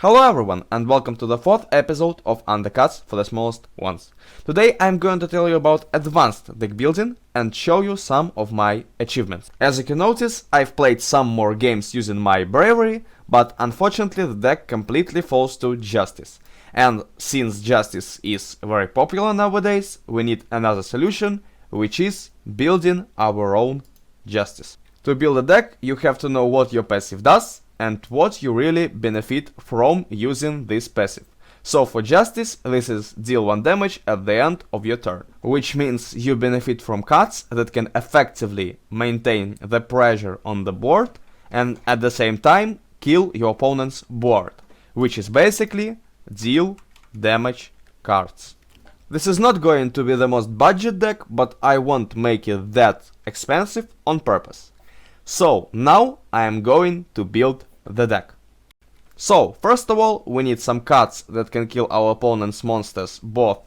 Hello everyone and welcome to the 4th episode of Undercards for the smallest ones. Today I'm going to tell you about advanced deck building and show you some of my achievements. As you can notice, I've played some more games using my bravery, but unfortunately the deck completely falls to Justice. And since Justice is very popular nowadays, we need another solution, which is building our own Justice. To build a deck, you have to know what your passive does and what you really benefit from using this passive. So for Justice, this is deal 1 damage at the end of your turn, which means you benefit from cards that can effectively maintain the pressure on the board and at the same time kill your opponent's board, which is basically deal damage cards. This is not going to be the most budget deck, but I won't make it that expensive on purpose. So now I am going to build the deck. So first of all, we need some cards that can kill our opponent's monsters both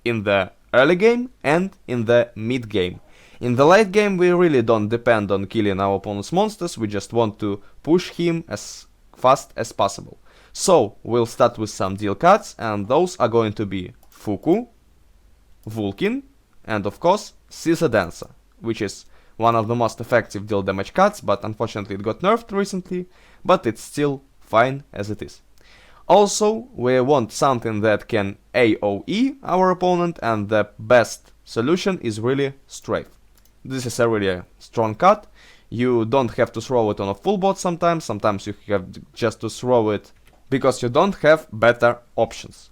in the early game and in the mid game. In the late game we really don't depend on killing our opponent's monsters, we just want to push him as fast as possible. So we'll start with some deal cards, and those are going to be Fuku, Vulkin, and of course Caesar Dancer, which is one of the most effective deal damage cards, but unfortunately it got nerfed recently, but it's still fine as it is. Also, we want something that can AoE our opponent, and the best solution is really Strafe. This is a really strong card. You don't have to throw it on a full board sometimes you have just to throw it because you don't have better options.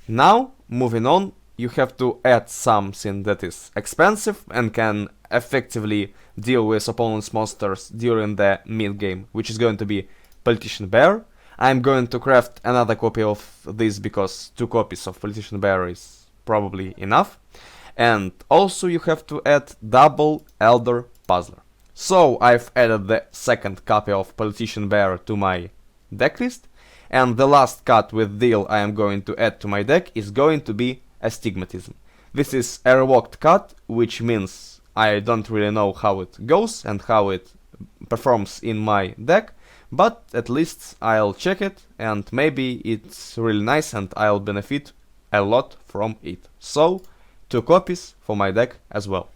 Now, moving on, you have to add something that is expensive and can effectively deal with opponent's monsters during the mid game, which is going to be Politician Bear. I'm going to craft another copy of this because 2 copies of Politician Bear is probably enough. And also you have to add double Elder Puzzler. So I've added the second copy of Politician Bear to my deck list, and the last card with deal I am going to add to my deck is going to be Astigmatism. This is a revoked card, which means I don't really know how it goes and how it performs in my deck, but at least I'll check it and maybe it's really nice and I'll benefit a lot from it. So 2 copies for my deck as well.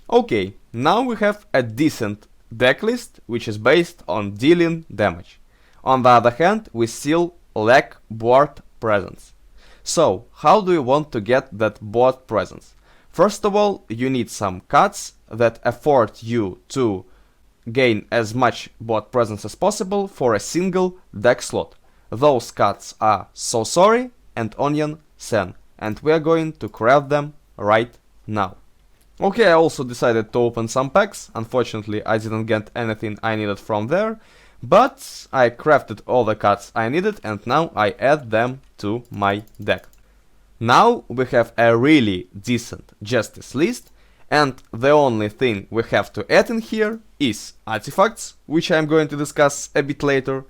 Okay, now we have a decent deck list which is based on dealing damage. On the other hand, we still lack board presence. So, how do you want to get that board presence? First of all, you need some cards that afford you to gain as much board presence as possible for a single deck slot. Those cards are So Sorry and Onion Sen, and we are going to craft them right now. Okay, I also decided to open some packs. Unfortunately, I didn't get anything I needed from there, but I crafted all the cards I needed and now I add them to my deck. Now we have a really decent Justice list, and the only thing we have to add in here is artifacts, which I'm going to discuss a bit later,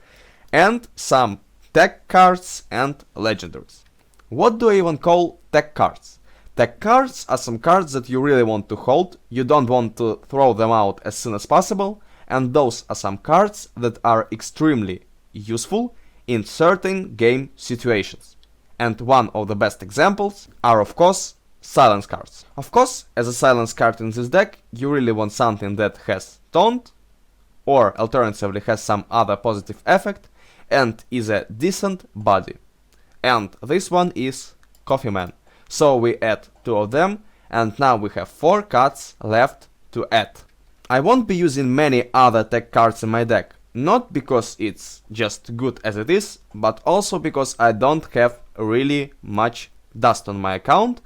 and some tech cards and legendaries. What do I even call tech cards? Tech cards are some cards that you really want to hold, you don't want to throw them out as soon as possible, and those are some cards that are extremely useful in certain game situations. And one of the best examples are of course silence cards. Of course, as a silence card in this deck, you really want something that has taunt, or alternatively has some other positive effect, and is a decent body. And this one is Coffee Man. So we add 2 of them, and now we have 4 cards left to add. I won't be using many other tech cards in my deck, not because it's just good as it is, but also because I don't have really much dust on my account,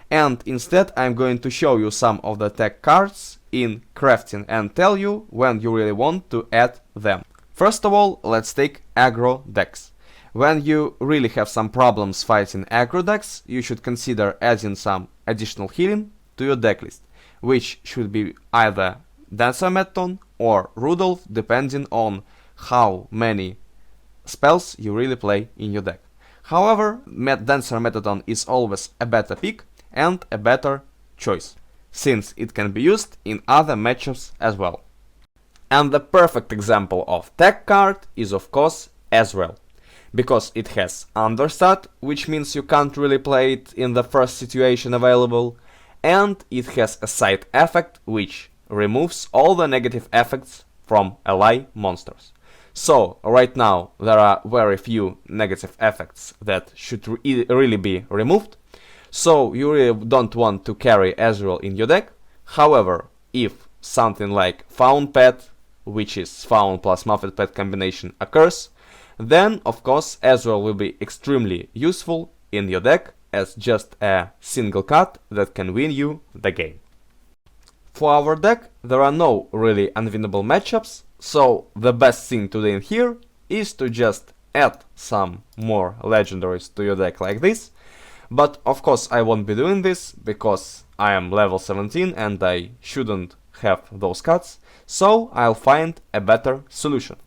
and instead I'm going to show you some of the tech cards in crafting and tell you when you really want to add them. First of all, let's take aggro decks. When you really have some problems fighting aggro decks, you should consider adding some additional healing to your deck list, which should be either Dancer Metaton or Rudolph, depending on how many spells you really play in your deck. However, Dancer Metaton is always a better pick and a better choice, since it can be used in other matchups as well. And the perfect example of tech card is of course Ezreal. because it has understat, which means you can't really play it in the first situation available, and it has a side effect which removes all the negative effects from ally monsters. So right now there are very few negative effects that should really be removed, so you really don't want to carry Ezreal in your deck. However, if something like Fawn Pet, which is Fawn plus Muffet Pet combination, occurs, then of course Ezreal will be extremely useful in your deck as just a single card that can win you the game. For our deck there are no really unwinnable matchups, so the best thing to do in here is to just add some more legendaries to your deck like this. But of course I won't be doing this because I am level 17 and I shouldn't have those cards, so I'll find a better solution.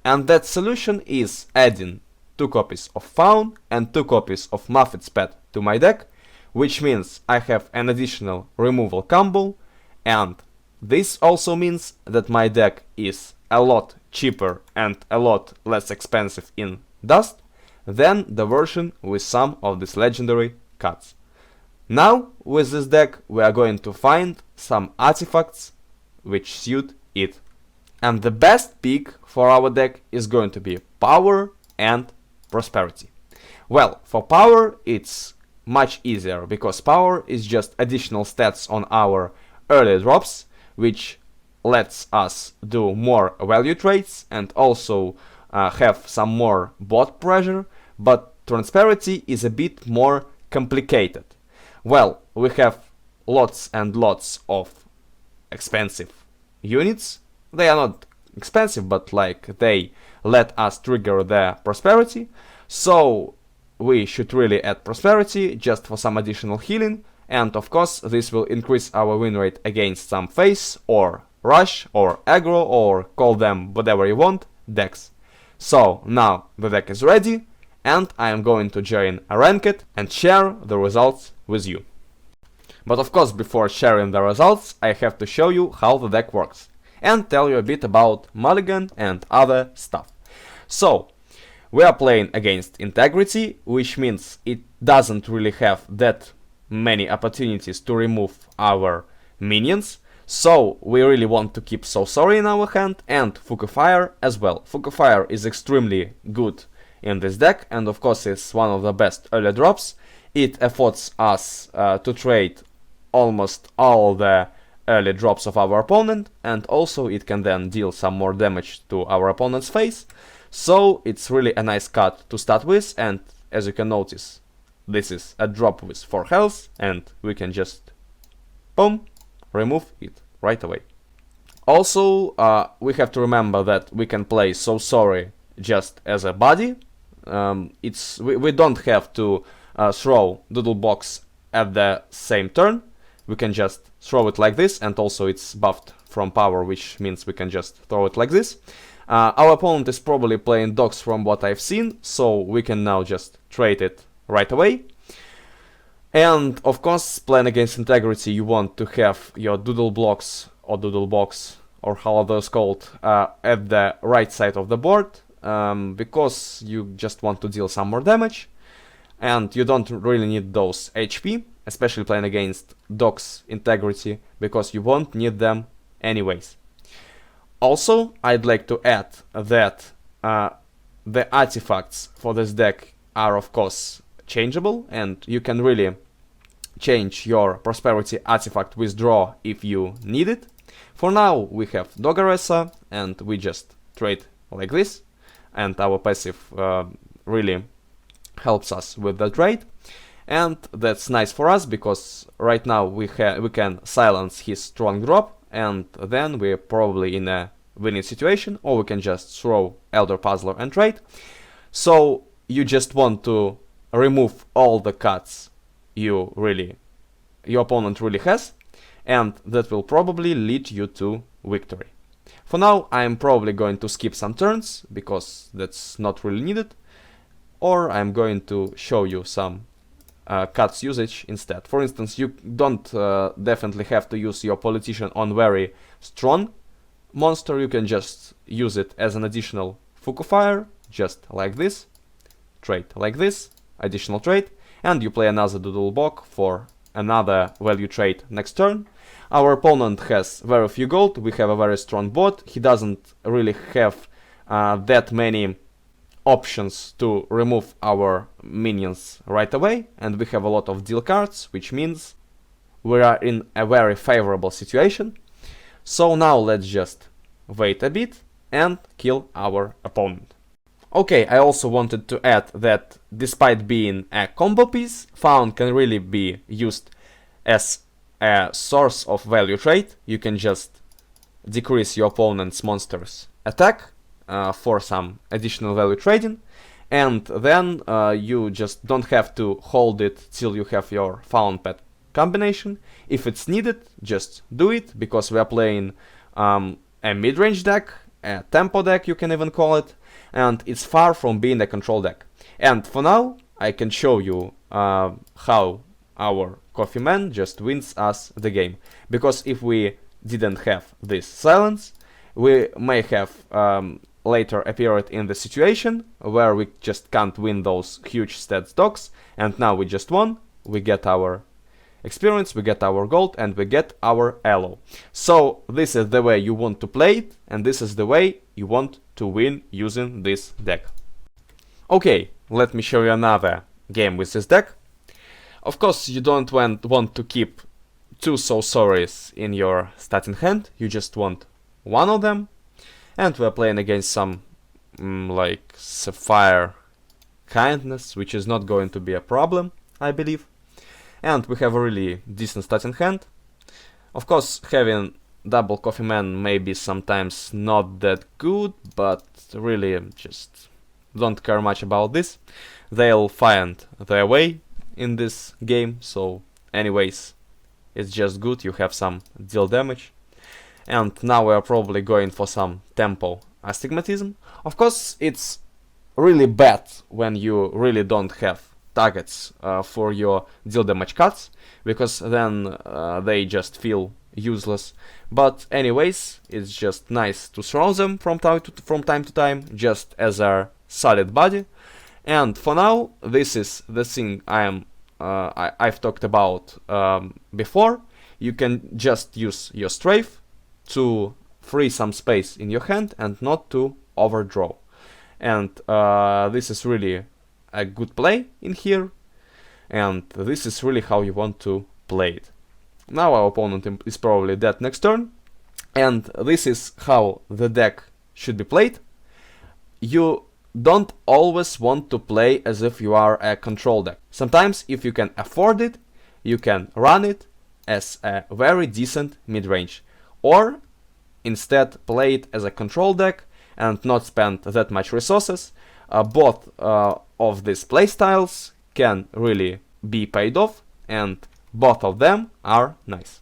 And that solution is adding 2 copies of Fawn and 2 copies of Muffet's Pet to my deck, which means I have an additional removal combo, and this also means that my deck is a lot cheaper and a lot less expensive in dust than the version with some of these legendary cards. Now, with this deck, we are going to find some artifacts which suit it. And the best pick for our deck is going to be Power and Prosperity. Well, for Power, it's much easier, because Power is just additional stats on our early drops, which lets us do more value trades and also have some more bot pressure, but Prosperity is a bit more complicated. Well, we have lots and lots of expensive units. They are not expensive, but like they let us trigger the Prosperity, so we should really add Prosperity just for some additional healing, and of course this will increase our win rate against some face or rush or aggro, or call them whatever you want, decks. So now the deck is ready, and I am going to join a ranked and share the results with you. But of course, before sharing the results, I have to show you how the deck works and tell you a bit about Mulligan and other stuff. So, we are playing against Integrity, which means it doesn't really have that many opportunities to remove our minions, so we really want to keep So Sorry in our hand, and Fire as well. Fire is extremely good in this deck, and of course it's one of the best early drops. It affords us to trade almost all the early drops of our opponent, and also it can then deal some more damage to our opponent's face. So it's really a nice card to start with, and as you can notice, this is a drop with 4 health, and we can just boom, remove it right away. Also, we have to remember that we can play So Sorry just as a body. We don't have to throw Doodle Box at the same turn. We can just throw it like this, and also it's buffed from power, which means we can just throw it like this. Our opponent is probably playing dogs from what I've seen, so we can now just trade it right away. And of course, playing against Integrity, you want to have your Doodle Blocks or Doodle Box, or how those called, at the right side of the board, because you just want to deal some more damage, and you don't really need those HP, especially playing against Dogs Integrity, because you won't need them anyways. Also, I'd like to add that the artifacts for this deck are of course changeable, and you can really change your Prosperity artifact withdraw if you need it. For now we have Dogaressa, and we just trade like this, and our passive really helps us with the trade. And that's nice for us, because right now we can silence his strong drop, and then we're probably in a winning situation, or we can just throw Elder Puzzler and trade. So you just want to remove all the cards your opponent really has, and that will probably lead you to victory. For now, I'm probably going to skip some turns, because that's not really needed, or I'm going to show you some cards usage instead. For instance, you don't definitely have to use your Politician on very strong monster. You can just use it as an additional Fire, just like this, trait like this, additional trait, and you play another doodle block for another value trait next turn. Our opponent has very few gold, we have a very strong board, he doesn't really have that many options to remove our minions right away, and we have a lot of deal cards, which means we are in a very favorable situation. So now let's just wait a bit and kill our opponent. Okay, I also wanted to add that despite being a combo piece, Faun can really be used as a source of value trait. You can just decrease your opponent's monster's attack for some additional value trading, and then you just don't have to hold it till you have your Faun pet combination. If it's needed, just do it, because we are playing a mid-range deck, a tempo deck you can even call it, and it's far from being a control deck. And for now, I can show you how our Coffee Man just wins us the game. Because if we didn't have this silence, we may have later appeared in the situation where we just can't win those huge stats dogs, and now we just won, we get our experience, we get our gold, and we get our elo. So this is the way you want to play it, and this is the way you want to win using this deck. Okay, let me show you another game with this deck. Of course, you don't want to keep two sorceries in your starting hand, you just want one of them. And we're playing against some like Sapphire Kindness, which is not going to be a problem, I believe. And we have a really decent starting hand. Of course, having double Coffee Man may be sometimes not that good, but really just don't care much about this. They'll find their way in this game, so anyways, it's just good, you have some deal damage. And now we are probably going for some tempo astigmatism. Of course, it's really bad when you really don't have targets for your deal damage cards, because then they just feel useless. But anyways, it's just nice to throw them from time to time, just as a solid body. And for now, this is the thing I've talked about before. You can just use your strafe to free some space in your hand and not to overdraw. And this is really a good play in here, and this is really how you want to play it. Now our opponent is probably dead next turn, and this is how the deck should be played. You don't always want to play as if you are a control deck. Sometimes, if you can afford it, you can run it as a very decent mid-range, or instead play it as a control deck and not spend that much resources. Both of these playstyles can really be paid off, and both of them are nice.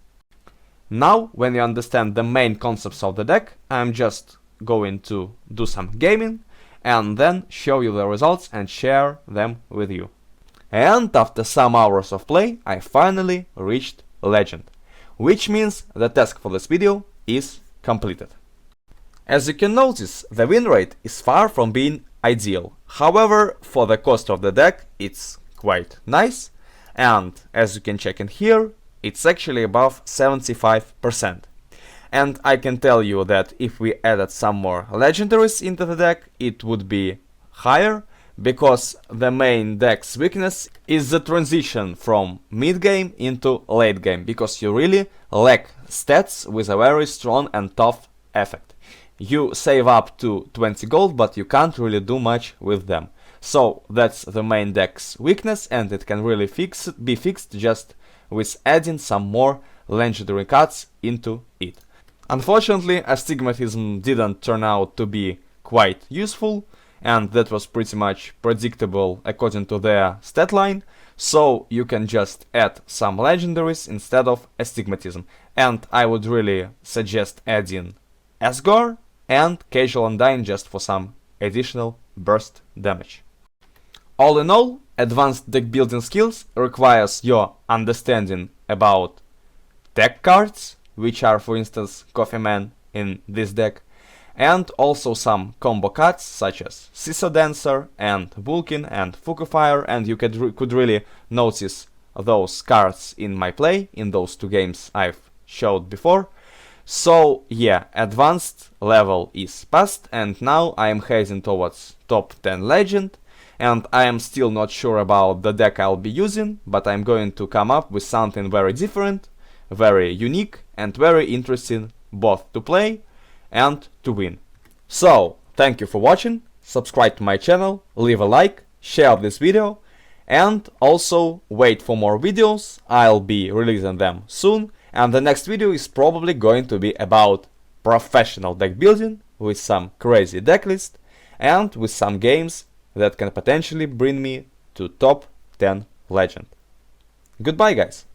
Now, when you understand the main concepts of the deck, I'm just going to do some gaming and then show you the results and share them with you. And after some hours of play, I finally reached Legend, which means the task for this video is completed. As you can notice, the win rate is far from being ideal. However, for the cost of the deck, it's quite nice, and as you can check in here, it's actually above 75%. And I can tell you that if we added some more legendaries into the deck, it would be higher, because the main deck's weakness is the transition from mid-game into late game, because you really lack stats with a very strong and tough effect. You save up to 20 gold, but you can't really do much with them. So that's the main deck's weakness, and it can really be fixed just with adding some more legendary cards into it. Unfortunately, Astigmatism didn't turn out to be quite useful, and that was pretty much predictable according to their stat line, so you can just add some legendaries instead of Astigmatism. And I would really suggest adding Asgore and Casual Undying just for some additional burst damage. All in all, advanced deck building skills requires your understanding about deck cards, which are for instance Coffee Man in this deck, and also some combo cards such as Scissor Dancer and Vulcan and Fire, and you could really notice those cards in my play in those two games I've showed before. So yeah, advanced level is passed, and now I am heading towards top 10 legend, and I am still not sure about the deck I'll be using, but I'm going to come up with something very different, very unique, and very interesting both to play and to win. So, thank you for watching, subscribe to my channel, leave a like, share this video, and also wait for more videos. I'll be releasing them soon, and the next video is probably going to be about professional deck building with some crazy deck list and with some games that can potentially bring me to top 10 legend. Goodbye, guys!